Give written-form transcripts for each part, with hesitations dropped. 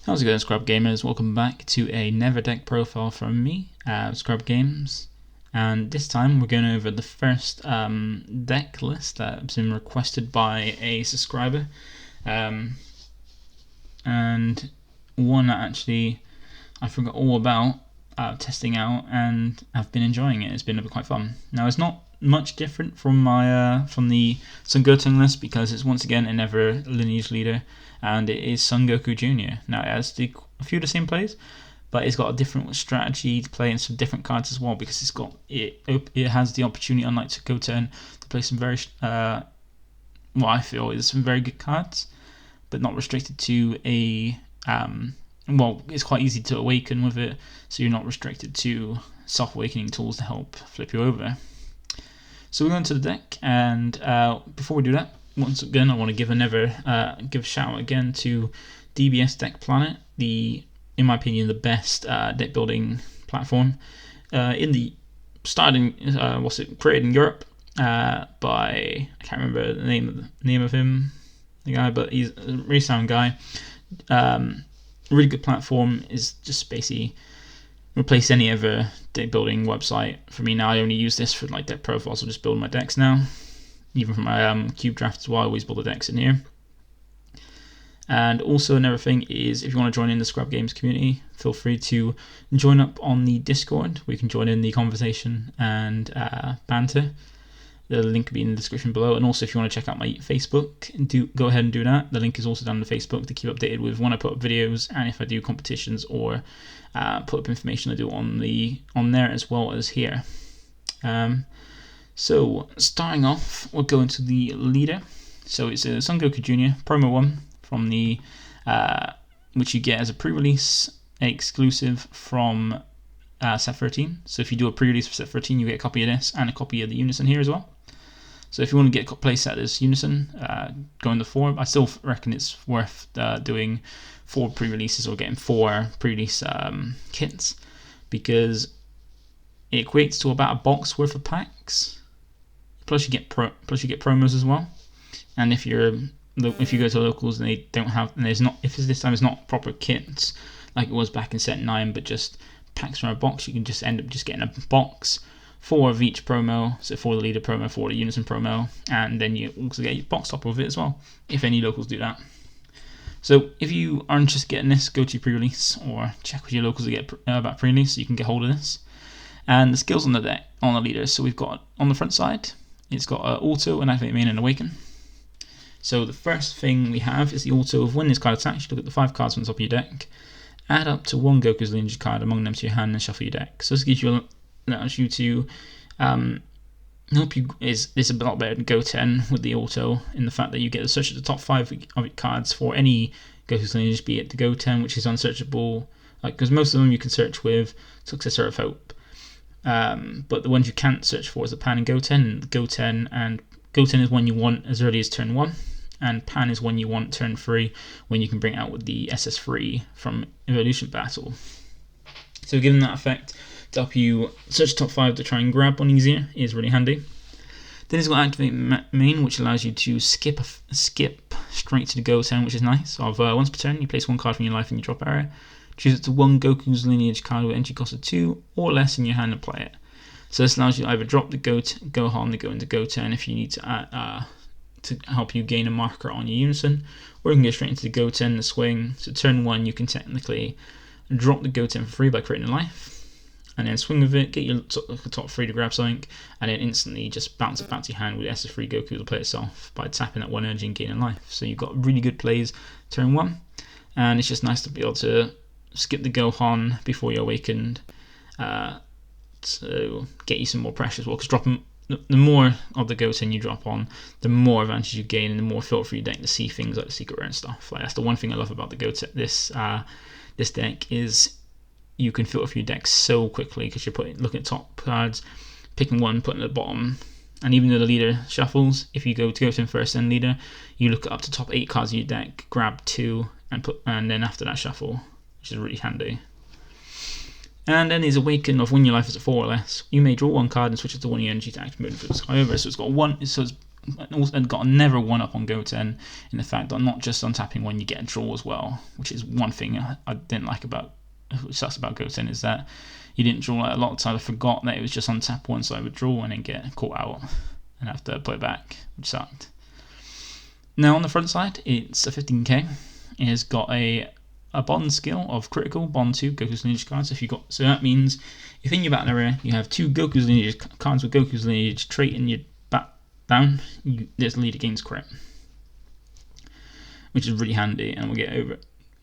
How's it going, Scrub Gamers? Welcome back to another deck profile from me, ScrubGames, and this time we're going over the first deck list that's been requested by a subscriber, and one that actually I forgot all about testing out, and I've been enjoying it. It's been quite fun. Now, it's not much different from my from the Son Goten list because it's once again another Lineage leader, and it is Son Goku Jr. Now, it has a few of the same plays, but it's got a different strategy to play and some different cards as well, because it's got it has the opportunity, unlike Son Goten, to play some very what I feel is some very good cards, but not restricted to a well, it's quite easy to awaken with it, so you're not restricted to self-awakening tools to help flip you over. So we're going to the deck, and before we do that, once again I want to give a shout out again to DBS Deck Planet, in my opinion, the best deck building platform created in Europe by, I can't remember the name of him, the guy, but he's a really sound guy. Really good platform. Is just basically replace any other deck building website for me now. I only use this for like deck profiles. I'll just build my decks now, even for my cube draft as well. I always build the decks in here. And also another thing is, if you want to join in the ScrubGames community, feel free to join up on the Discord. We can join in the conversation and banter. The link will be in the description below. And also, if you want to check out my Facebook, go ahead and do that. The link is also down on Facebook to keep updated with when I put up videos and if I do competitions or put up information I do on there as well as here. So starting off, we'll go into the leader. So it's a Son Goku Jr. Promo 1 from the which you get as a pre-release exclusive from set 13. So if you do a pre-release for set 13, you get a copy of this and a copy of the Unison here as well. So if you want to get a playset as Unison, go in the 4. I still reckon it's worth doing 4 pre-releases or getting 4 pre-release kits, because it equates to about a box worth of packs. Plus you get promos as well. And if you go to locals and they don't have, and if this time it's not proper kits like it was back in set 9, but just packs from a box, you can just end up just getting a box, 4 of each promo, so 4 the leader promo, 4 the Unison promo, and then you also get your box topper with it as well, if any locals do that. So if you are interested in getting this, go to pre-release or check with your locals to get about pre-release so you can get hold of this. And the skills on the deck, on the leader, so we've got on the front side, it's got auto, and activate main, and awaken. So the first thing we have is the auto of when this card attacks, you look at the 5 cards on top of your deck, add up to 1 Goku's Lineage card among them to your hand and shuffle your deck. So this gives you allows you to help you. It's a lot better than Goten with the auto, in the fact that you get to search the top 5 of your cards for any Goku's Lineage, be it the Goten, which is unsearchable, because most of them you can search with Successor of Hope, but the ones you can't search for is the Pan and Goten. Goten is one you want as early as turn 1, and Pan is one you want turn 3, when you can bring it out with the SS3 from Evolution Battle. So given that effect to help you search the top 5 to try and grab one easier is really handy. Then it's got activate main, which allows you to skip straight to the Goten, which is nice. Once per turn, you place 1 card from your life in your drop area. Choose it to 1 Goku's Lineage card with entry cost of 2 or less in your hand and play it. So this allows you to either drop the Gohan to go into Goten if you need to help you gain a marker on your Unison, or you can go straight into the Goten, the swing. So turn 1, you can technically drop the Goten for free by creating a life, and then swing with it, get your top 3 to grab something, and then instantly just bounce it back to your hand with SS3 Goku to play itself by tapping that 1 energy and gaining life. So you've got really good plays turn 1, and it's just nice to be able to skip the Gohan before you're awakened, to get you some more pressure as well, because the more of the Goten you drop on, the more advantage you gain, and the more filter for your deck to see things like the secret rare and stuff. Like, that's the one thing I love about the Goten, this deck, is you can filter for your deck so quickly, because you're looking at top cards, picking 1, putting it at the bottom, and even though the leader shuffles, if you go to Goten first then leader, you look up to top 8 cards of your deck, grab 2, and then after that shuffle, which is really handy. And then is awaken of when your life is at 4 or less. You may draw 1 card and switch it to 1 of your energy to active mode for this. However, so it's got 1. So it's also got never one up on Goten in the fact that not just untapping when you get a draw as well, which is one thing I didn't like about, which sucks about Goten, is that you didn't draw a lot of times. I forgot that it was just untap once I would draw and then get caught out and have to put it back, which sucked. Now on the front side, it's a 15k. It has got a bond skill of critical, bond 2 Goku's Lineage cards. So that means if in your battle area you have 2 Goku's Lineage cards with Goku's Lineage trait in your back down, there's a leader gains crit, which is really handy, and we'll get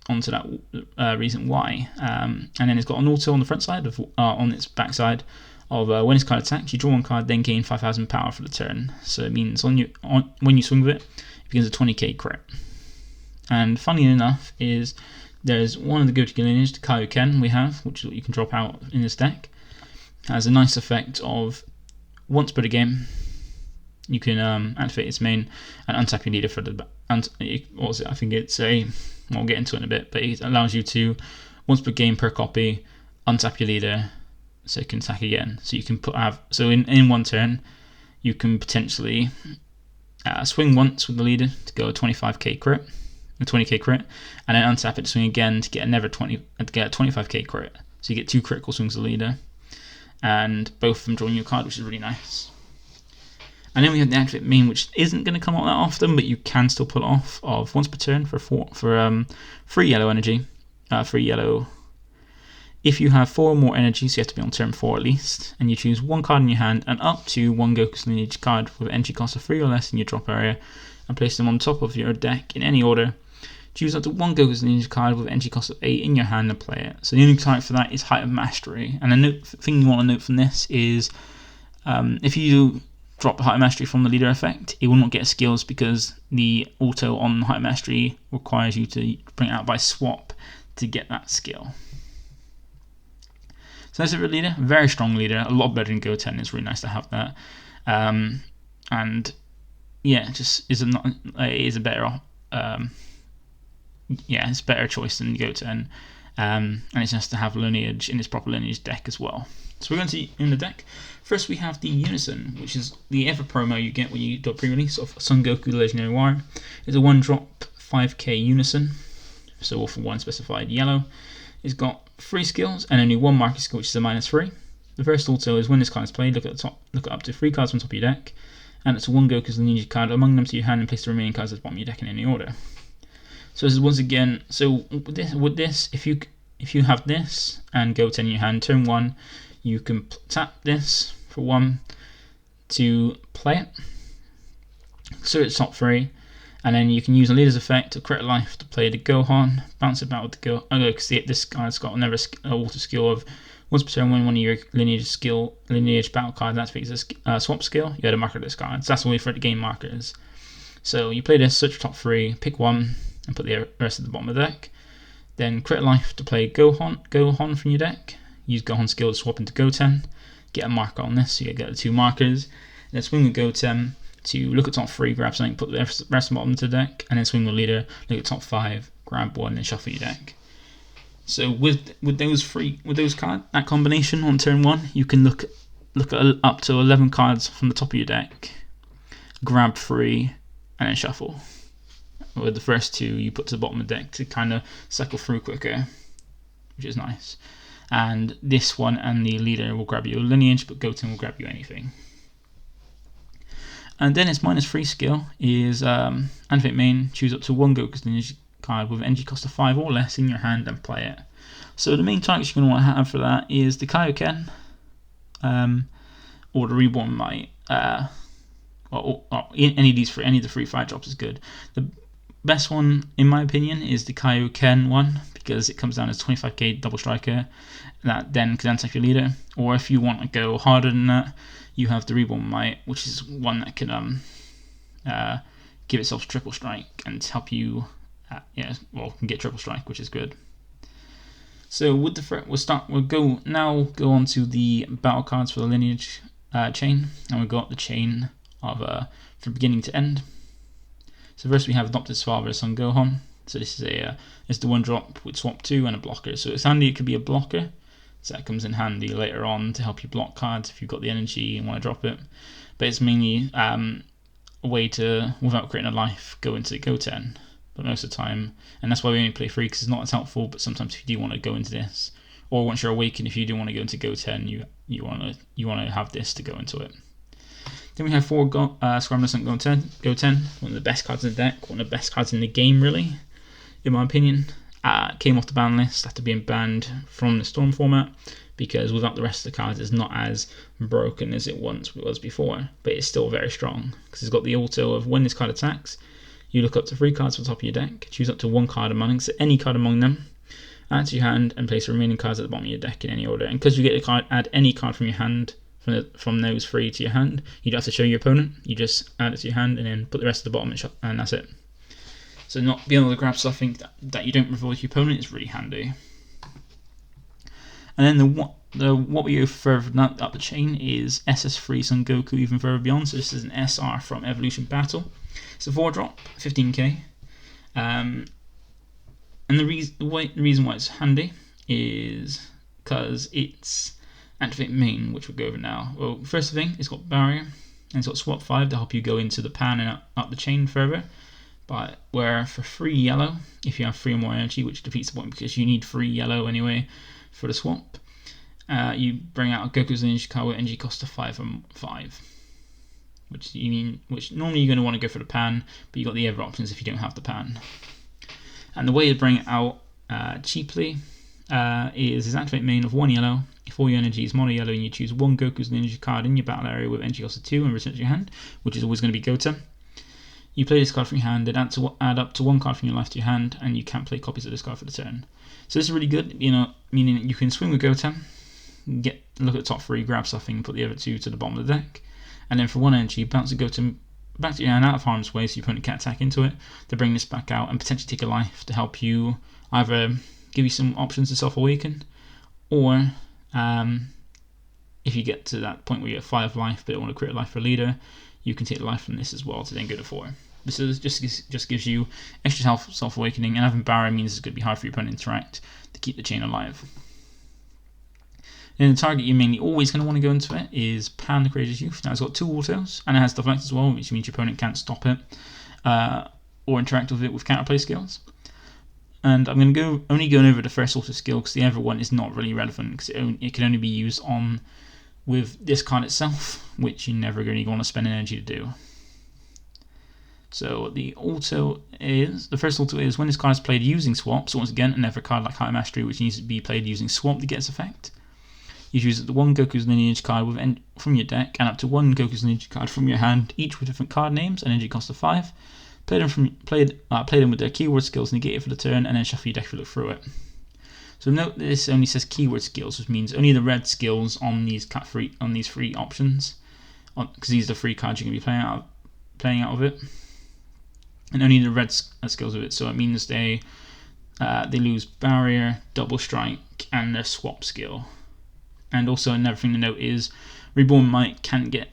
onto that reason why. And then it's got an auto on the front side on its back side of when this card attacks, you draw one card, then gain 5,000 power for the turn. So it means when you swing with it, it begins a 20k crit. And funny enough is there's one of the Goku Lineage, the Kaioken we have, which you can drop out in this deck, has a nice effect of once per game you can activate its main and untap your leader for the what was it? I think it's we'll get into it in a bit, but it allows you to once per game per copy untap your leader so it can attack again. So you can in one turn you can potentially swing once with the leader to go a 25k crit, a 20k crit, and then untap it to swing again to get another 25k crit. So you get 2 critical swings of the leader, and both of them drawing your card, which is really nice. And then we have the activate main, which isn't going to come out that often, but you can still pull it off, of once per turn for 3 yellow energy, 3 yellow. If you have 4 or more energies, so you have to be on turn 4 at least, and you choose one card in your hand and up to 1 Goku's Lineage card with an energy cost of 3 or less in your drop area, and place them on top of your deck in any order. Choose up to 1 Goku's Lineage card with an energy cost of 8 in your hand and play it. So the only type for that is Height of Mastery. And the thing you want to note from this is if you drop Height of Mastery from the leader effect, it will not get skills because the auto on Height of Mastery requires you to bring it out by swap to get that skill. So that's it for the leader. Very strong leader, a lot better than Goten. It's really nice to have that. And yeah, just it is a better it's a better choice than Goten, and it's nice to have Lineage in its proper Lineage deck as well. So we're going to in the deck. First we have the Unison, which is the ever promo you get when you do a pre-release of Son Goku Legendary Warrior. It's a 1-drop 5k Unison, so all for 1 specified yellow. It's got 3 skills and only 1 marker skill, which is a -3. The first auto is when this card is played, look at up to 3 cards on top of your deck, and it's 1 Goku's Lineage card among them to your hand and place the remaining cards at the bottom of your deck in any order. So this is once again, so with this, if you have this and Goten in your hand, turn 1, you can tap this for 1 to play it. So it's top 3, and then you can use a leader's effect to credit life to play the Gohan, bounce it back with the Go. Because this guy's got another auto skill of once per turn when one of your lineage battle cards activates a swap skill, you add a marker to this card. So that's the way for it to gain markers. So you play this, search top 3, pick 1, and put the rest at the bottom of the deck. Then credit life to play Gohan from your deck. Use Gohan skill to swap into Goten. Get a marker on this, so you get the 2 markers. And then swing with Goten to look at top 3, grab something, put the rest of the bottom of the deck, and then swing with leader, look at top 5, grab 1, and shuffle your deck. So with those cards, that combination on turn 1, you can look at up to 11 cards from the top of your deck, grab 3, and then shuffle. With the first 2 you put to the bottom of the deck to kind of cycle through quicker, which is nice. And this one and the leader will grab you a Lineage, but Goten will grab you anything. And then its -3 skill is activate main, choose up to 1 Goku's Lineage card with an energy cost of 5 or less in your hand and play it. So the main targets you're going to want to have for that is the Kaioken, or the Reborn Might, or any of the 3 5 drops is good. The best one, in my opinion, is the Kaioken one, because it comes down as 25k double striker that then can untap your leader. Or if you want to go harder than that, you have the Reborn Might, which is one that can give itself triple strike and help you can get triple strike, which is good. So with the we'll go on to the battle cards for the Lineage chain, and we've got the chain of from beginning to end. So first we have Adopted Father Son Gohan. So this is it's the 1-drop with swap 2 and a blocker. So it's handy, it could be a blocker, so that comes in handy later on to help you block cards if you've got the energy and want to drop it. But it's mainly a way to, without creating a life, go into Goten. But most of the time, and that's why we only play 3, because it's not as helpful. But sometimes if you do want to go into this, or once you're awakened, if you do want to go into Goten, you want to have this to go into it. Then we have 4 Scrum-Innocent Goten, one of the best cards in the deck, one of the best cards in the game, really, in my opinion. Came off the ban list after being banned from the Storm format, because without the rest of the cards, it's not as broken as it once was before, but it's still very strong, because it's got the auto of when this card attacks, you look up to 3 cards from the top of your deck, choose up to 1 card amongst any card among them, add to your hand, and place the remaining cards at the bottom of your deck in any order. And because you get to add any card from your hand, from those 3 to your hand, you don't have to show your opponent, you just add it to your hand and then put the rest at the bottom and that's it. So not being able to grab something that you don't reveal to your opponent is really handy. And then what we go further up the chain is SS3 Son Goku Even Further Beyond. So this is an SR from Evolution Battle. It's a 4-drop, 15k. And the reason why it's handy is because it's activate main, which we'll go over now. Well, first thing, it's got barrier, and it's got swap 5 to help you go into the pan and up the chain further. But where for 3 yellow, if you have 3 or more energy, which defeats the point because you need 3 yellow anyway for the swap, you bring out a Goku's Lineage card with energy cost of 5 and 5. Which normally you're going to want to go for the pan, but you've got the other options if you don't have the pan. And the way to bring it out cheaply is activate main of 1 yellow. If all your energy is mono yellow and you choose 1 Goku's Lineage card in your battle area with energy cost of 2 and return to your hand, which is always going to be Goten. You play this card from your hand and add up to 1 card from your life to your hand, and you can't play copies of this card for the turn. So this is really good, meaning you can swing with Goten, look at the top 3, grab something, put the other 2 to the bottom of the deck, and then for 1 energy, bounce a Goten back to your hand out of harm's way so your opponent can't attack into it, to bring this back out and potentially take a life to help you either give you some options to self-awaken, or if you get to that point where you have 5 life but don't want to create a life for a leader, you can take the life from this as well to then go to 4. This just gives you extra self-awakening, and having barrier means it's going to be hard for your opponent to interact to keep the chain alive. Then the target you're mainly always going to want to go into it is Pan the Courageous Youth. Now it's got 2 autos, and it has deflect as well, which means your opponent can't stop it or interact with it with counterplay skills. And I'm only going over the first auto skill because the other one is not really relevant, because it can only be used with this card itself, which you're never going to want to spend energy to do. So the first auto is when this card is played using swap. So once again, another card like High Mastery, which needs to be played using swap to get its effect. You choose the 1 Goku's Lineage card from your deck and up to 1 Goku's Lineage card from your hand, each with different card names and energy cost of 5. Play them with their keyword skills negated for the turn, and then shuffle your deck to look through it. So note this only says keyword skills, which means only the red skills on these 3 options, because these are the 3 cards you're going to be playing out of it, and only the red skills of it. So it means they lose barrier, double strike, and their swap skill. And also another thing to note is Reborn Might can't get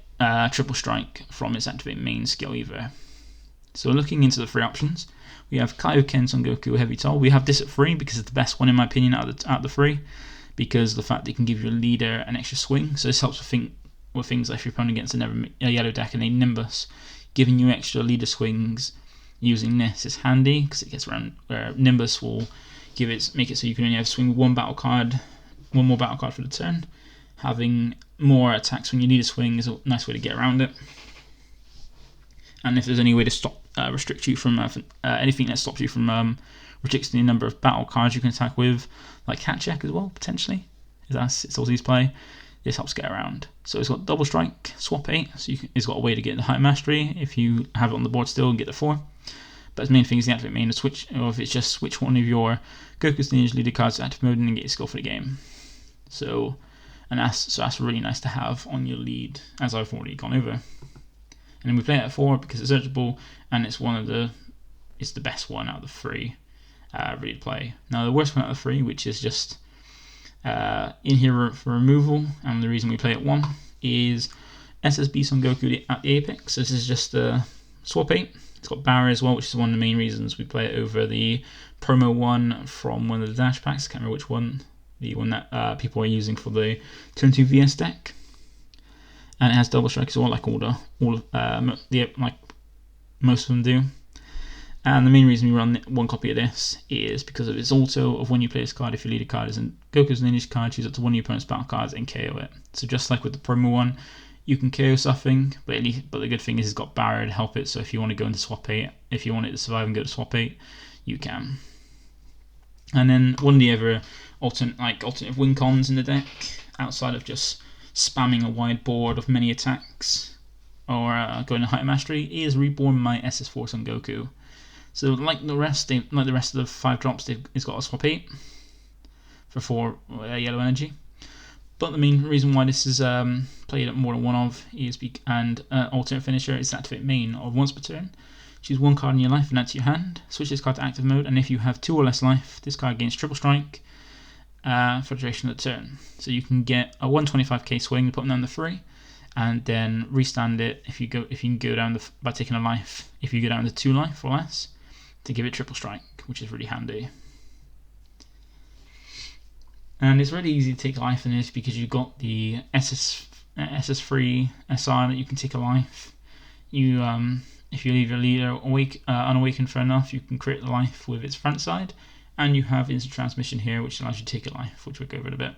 triple strike from its activate main skill either. So looking into the 3 options, we have Kaioken Son Goku Heavy Toll. We have this at 3 because it's the best one in my opinion out of the 3, because of the fact that it can give your leader an extra swing. So this helps with things like if your opponent gets a yellow deck and a Nimbus, giving you extra leader swings using this is handy, because it gets around where Nimbus will make it so you can only have swing 1 more battle card for the turn. Having more attacks when you need a swing is a nice way to get around it. And if there's any way to restrict you from anything that stops you from restricting the number of battle cards you can attack with, like Hat Check as well, potentially, if it's also used play, this helps get around. So it's got double strike, swap 8, so it's got a way to get the High Mastery if you have it on the board still and get the 4. But the main thing is the activate main to switch, or if it's just switch one of your Goku's Lineage leader cards to active mode and get your skill for the game. So that's really nice to have on your lead, as I've already gone over. And then we play it at 4 because it's searchable, and it's the best one out of the 3 really to play. Now the worst one out of the 3, which is just in here for removal, and the reason we play it 1, is SSB Son Goku at the Apex. So this is just a swap 8. It's got barrier as well, which is one of the main reasons we play it over the promo one from one of the dash packs. I can't remember which one, the one that people are using for the Turn 2 VS deck. And it has double strike as well, like most of them do. And the main reason we run one copy of this is because of its auto of when you play this card, if your leader card isn't Goku's Lineage card, choose up to one of your opponent's battle cards and KO it. So just like with the promo one, you can KO something, but the good thing is it's got barrier to help it, so if you want to go into swap 8, if you want it to survive and go to swap 8, you can. And then one of the other alternative win cons in the deck, outside of just spamming a wide board of many attacks or going to Height Mastery, is Reborn my SS4 Son Goku. So like the rest of the 5 drops, it's got a swap 8 for 4 yellow energy. But the main reason why this is played at more than one of is alternate finisher is activate main of once per turn. Choose one card in your life and add to your hand. Switch this card to active mode, and if you have 2 or less life, this card gains triple strike for the duration of the turn. So you can get a 125k swing, put them down to 3, and then restand it if you can go down by taking a life. If you go down to 2 life or less, to give it triple strike, which is really handy. And it's really easy to take life in this because you've got the SS3 SR that you can take a life. You if you leave your leader unawakened for enough, you can create the life with its front side, and you have instant transmission here, which allows you to take a life, which we'll go over in a bit.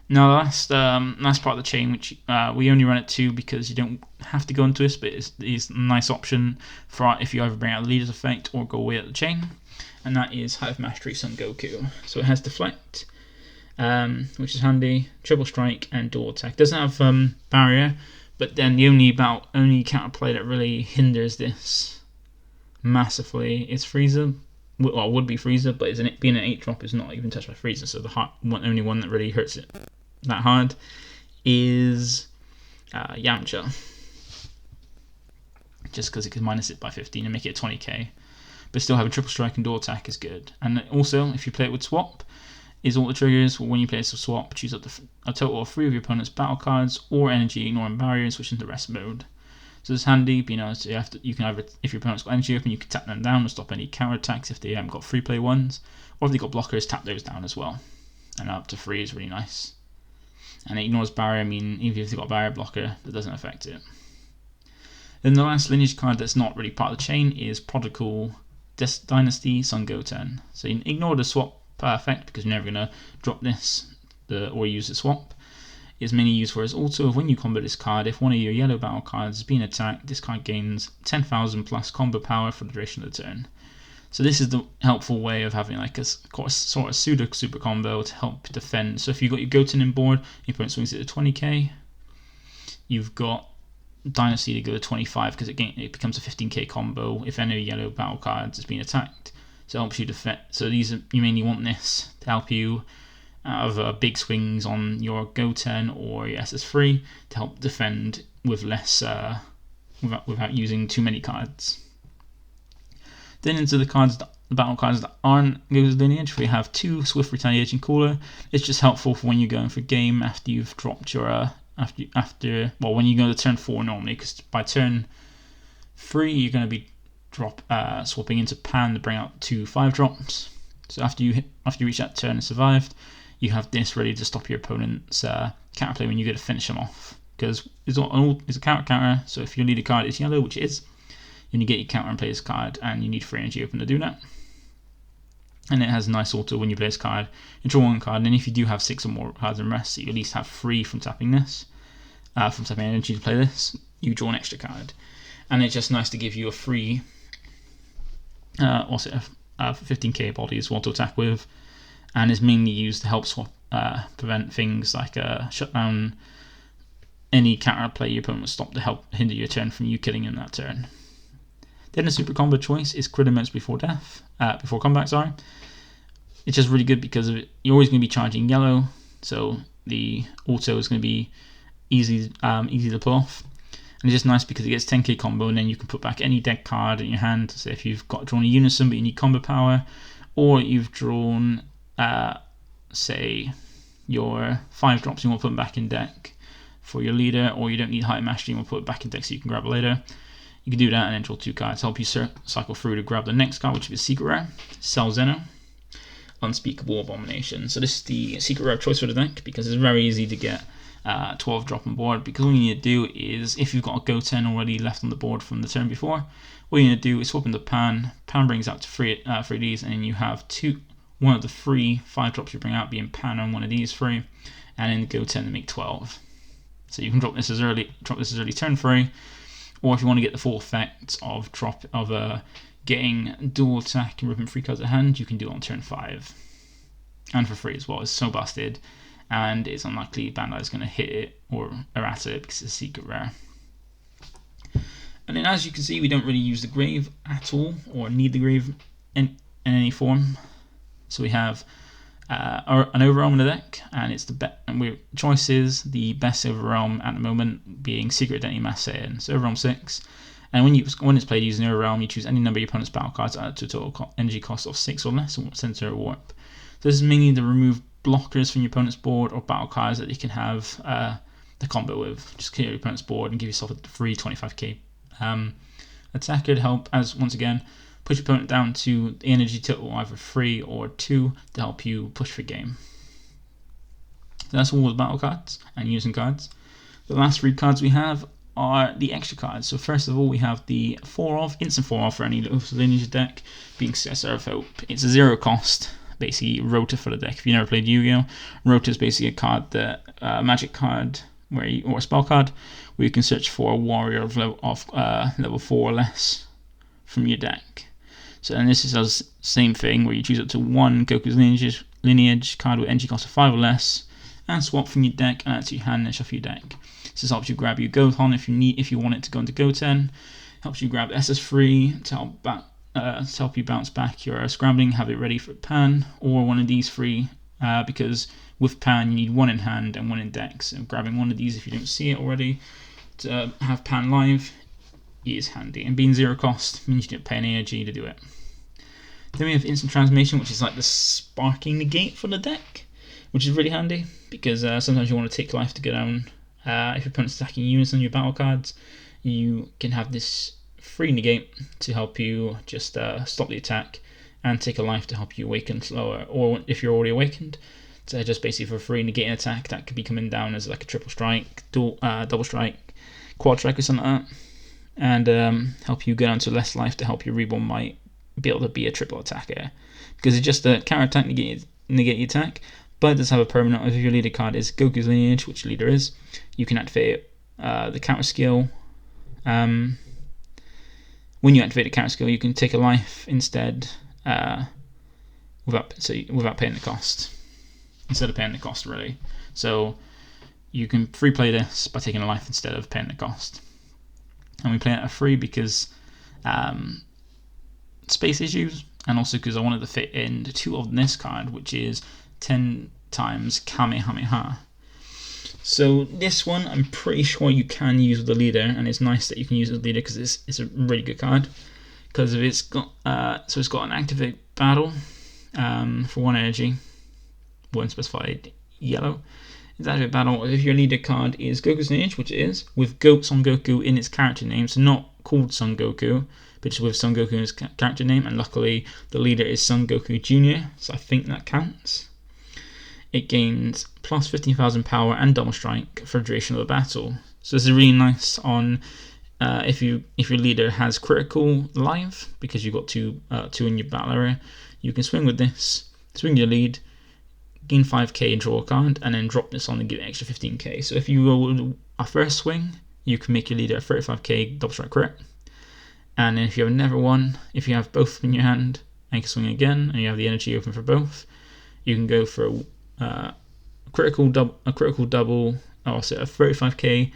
Now the last part of the chain, which we only run at 2 because you don't have to go into this, but it's a nice option for if you ever bring out the leader's effect or go away at the chain, and that is Height Mastery Son Goku. So it has deflect, which is handy, triple strike, and dual attack. It doesn't have barrier, but then the only counterplay that really hinders this massively is Frieza. Well, it would be Frieza, but being an 8 drop is not even touched by Frieza, so the only one that really hurts it that hard is Yamcha, just because it can minus it by 15 and make it a 20k, but still having triple strike and dual attack is good. And also, if you play it with swap, is all the triggers. When you play this with swap, choose up a total of 3 of your opponent's battle cards or energy, ignoring barriers, switch into rest mode. So it's handy, being able to you can either, if your opponent's got energy open, you can tap them down and stop any counter attacks if they haven't got free play ones, or if they've got blockers, tap those down as well. And up to 3 is really nice. And it ignores barrier, even if they've got a barrier blocker, that doesn't affect it. Then the last lineage card that's not really part of the chain is Prodigal Dynasty Son Goten. So you ignore the swap effect because you're never going to drop this or use the swap. It's mainly used for its auto of when you combo this card, if one of your yellow battle cards is being attacked, this card gains 10,000 plus combo power for the duration of the turn. So this is the helpful way of having like a sort of pseudo super combo to help defend. So if you've got your Goten in board, your opponent swings it to 20k, you've got Dynasty to go to 25 because it becomes a 15k combo if any yellow battle cards is being attacked. So it helps you defend. So you mainly want this to help you out of big swings on your Goten or your SS3 to help defend with less without using too many cards. Then into the battle cards that aren't Goku's Lineage, we have 2 Swift Retaliation Cooler. It's just helpful for when you're going for game after you've dropped your when you go to turn 4 normally, because by turn 3 you're going to be swapping into Pan to bring out 2 5 drops. So after you reach that turn and survived, you have this ready to stop your opponent's counterplay when you go to finish them off, because it's a counter. So if your leader card is yellow, which it is, then you get your counter and play this card, and you need 3 energy open to do that. And it has a nice auto when you play this card. You draw 1 card, and then if you do have 6 or more cards in rest, so you at least have 3 from tapping this, from tapping energy to play this, you draw an extra card. And it's just nice to give you a free 15k body as well to attack with, and is mainly used to help prevent things like shut down any counter play your opponent will stop to help hinder your turn from you killing him that turn. Then the super combo choice is Crit Moments before combat. It's just really good because of it. You're always going to be charging yellow, so the auto is going to be easy to pull off. And it's just nice because it gets 10k combo, and then you can put back any deck card in your hand. So if you've drawn a Unison but you need combo power, or you've drawn say your 5 drops, you want to put them back in deck for your leader, or you don't need Height Mastery, you want to put it back in deck so you can grab it later. You can do that and then draw 2 cards, help you cycle through to grab the next card, which is Secret Rare, Cell Zeno, Unspeakable Abomination. So this is the Secret Rare choice for the deck because it's very easy to get 12 drop on board, because all you need to do is, if you've got a Goten already left on the board from the turn before, all you need to do is swap into Pan. Pan brings out to three of these, and then you have one of the 3 5 drops you bring out being Pan on one of these 3, and then Goten to make 12. So you can drop this as early turn 3, or if you want to get the full effect of getting dual attack and ripping 3 cards at hand, you can do it on turn 5, and for free as well. It's so busted, and it's unlikely Bandai is going to hit it or errata it because it's a secret rare. And then, as you can see, we don't really use the grave at all, or need the grave in any form. So we have an Overrealm in the deck, and it's choice is the best Overrealm at the moment being Secret Identity Mass Saiyan. So Overrealm 6, and when it's played using Overrealm, you choose any number of your opponent's battle cards to a total energy cost of 6 or less, and send to a warp. So this is mainly to remove blockers from your opponent's board or battle cards that you can have the combo with. Just clear your opponent's board and give yourself a free 25k attacker to help, as once again, push your opponent down to the energy total either 3 or 2 to help you push for game. So that's all the battle cards and using cards. The last 3 cards we have are the extra cards. So first of all, we have the instant 4-off for any Lineage deck, being Successor of Hope. It's a 0 cost, basically Rota for the deck. If you never played Yu-Gi-Oh!, Rota is basically a card that magic card or a spell card where you can search for a warrior of level 4 or less from your deck. So then this is the same thing where you choose up to 1 Goku's lineage card with energy cost of 5 or less, and swap from your deck and add to your hand and shuffle your deck. This helps you grab your Gohan if you want it to go into Goten. Helps you grab SS3 to help you bounce back your scrambling, have it ready for Pan, or one of these 3, because with Pan you need 1 in hand and 1 in deck. So grabbing one of these if you don't see it already to have Pan live is handy, and being 0 cost means you don't pay any energy to do it. Then we have Instant Transformation, which is like the sparking negate for the deck, which is really handy because sometimes you want to take life to go down. If your opponent's attacking Unison on your battle cards, you can have this free negate to help you just stop the attack and take a life to help you awaken slower, or if you're already awakened, so just basically for free negate an attack that could be coming down as like a triple strike, double strike, quad strike or something like that, and help you get onto less life to help your reborn might be able to be a triple attacker, because it's just a counter attack negate the attack, but it does have a permanent. If your leader card is Goku's lineage, which leader is, you can activate the counter skill. When you activate the counter skill, you can take a life instead, without paying the cost. Instead of paying the cost, really. So you can free play this by taking a life instead of paying the cost. And we play it at free because space issues, and also because I wanted to fit in 2 of this card, which is 10 times Kamehameha. So this one I'm pretty sure you can use with the leader, and it's nice that you can use it with the leader because it's a really good card, because it's got it's got an activate battle for 1 energy, 1 specified yellow. It's activate battle if your leader card is Goku's lineage, which it is, with Son Goku in its character name, so not called Son Goku, but just with Son Goku in its character name, and luckily the leader is Son Goku Jr., so I think that counts. It gains plus 15,000 power and double strike for the duration of the battle. So this is really nice on if your leader has critical live, because you've got two in your battle area. You can swing with this, swing your lead, gain 5k and draw a card, and then drop this on and give it an extra 15k. So if you roll a first swing, you can make your leader a 35k double strike crit. And then if you have another one, if you have both in your hand and you can swing again, and you have the energy open for both, you can go for a critical double, a 35k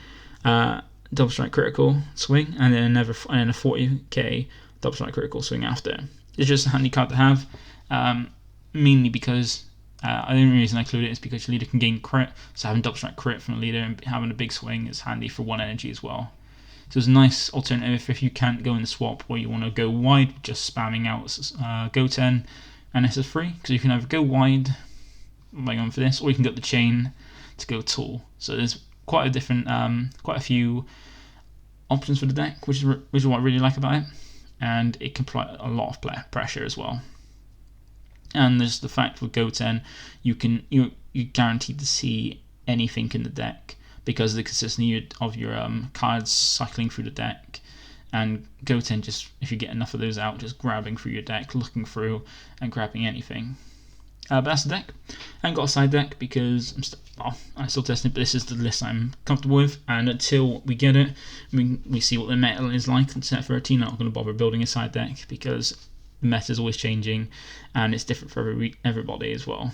double strike critical swing, and then a 40k double strike critical swing after. It's just a handy card to have, mainly because the only reason I include it is because your leader can gain crit, so having double strike crit from the leader and having a big swing is handy for 1 energy as well. So it's a nice alternative if you can't go in the swap, or you want to go wide, just spamming out Goten and SS3, because you can either go wide by going for this, or you can go up the chain to go tall. So there's quite a few options for the deck, which is what I really like about it, and it can apply a lot of pressure as well. And there's the fact with Goten, you're guaranteed to see anything in the deck. because of the consistency of your cards cycling through the deck. And Goten, just if you get enough of those out, just grabbing through your deck, looking through and grabbing anything. But that's the deck. I haven't got a side deck because I'm still testing it, but this is the list I'm comfortable with, and until we get it, we see what the meta is like in set 13, I'm not going to bother building a side deck because the meta is always changing and it's different for everybody as well.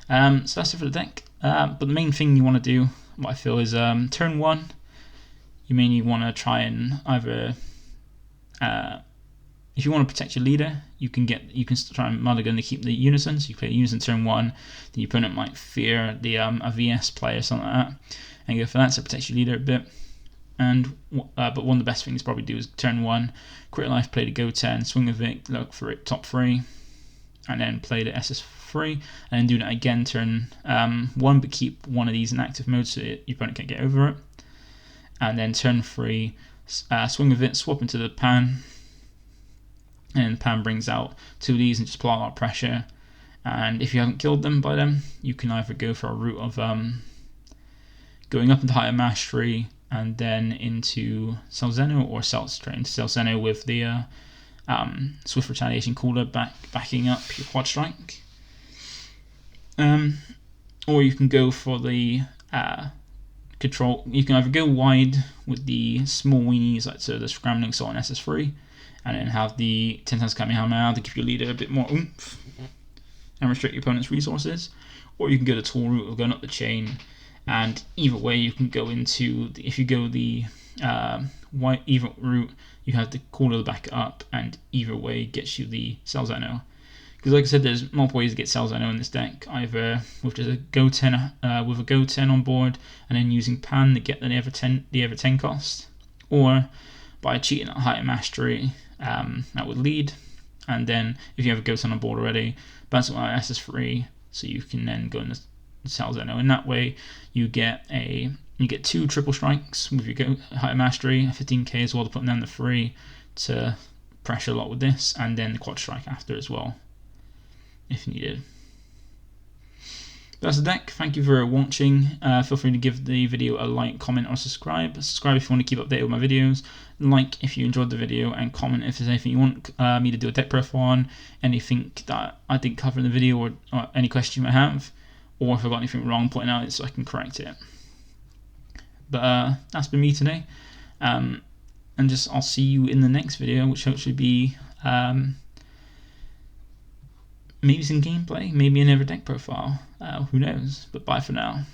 So that's it for the deck. But the main thing you want to do, what I feel, is turn 1, you mainly want to try and either if you want to protect your leader, you can try and mulligan to keep the Unison. So you play Unison turn 1, then your opponent might fear the a VS play or something like that, and go for that to protect your leader a bit. And but one of the best things to probably do is turn 1, crit life, play the Goten, swing the Vic, look for it top 3, and then play the SS3, and then do that again turn 1, but keep one of these in active mode so your opponent can't get over it. And then turn 3, swing the Vic, swap into the Pan. And Pan brings out 2 of these and just apply a lot of pressure. And if you haven't killed them by them, you can either go for a route of going up into higher mastery and then into Selzeno, or straight into Selzeno with the Swift Retaliation cooler backing up your quad strike. Or you can go for the control. You can either go wide with the small weenies, like so the Scrambling Salt and SS3, and then have the 10 times Kamehameha to give your leader a bit more oomph and restrict your opponent's resources. Or you can go the tall route of going up the chain, and either way you can go into if you go the white either route, you have the cooler to back it up, and either way gets you the Selzeno. Because like I said, there's multiple ways to get Selzeno in this deck, either with just a Goten on board and then using Pan to get the ever 10 cost, or by cheating at higher mastery. That would lead, and then if you have a Goten on board already, bounce it on SS3, so you can then go into Selzeno. In that way, you get 2 triple strikes with your higher mastery, 15k as well to put down the 3 to pressure a lot with this, and then the quad strike after as well, if needed. That's the deck. Thank you for watching. Feel free to give the video a like, comment, or subscribe. Subscribe if you want to keep updated with my videos. Like if you enjoyed the video, and comment if there's anything you want me to do a deck profile on, anything that I didn't cover in the video, or any question you might have, or if I got anything wrong, point out it so I can correct it. But that's been me today, and I'll see you in the next video, which hopefully be maybe some gameplay, maybe another deck profile. Who knows? But bye for now.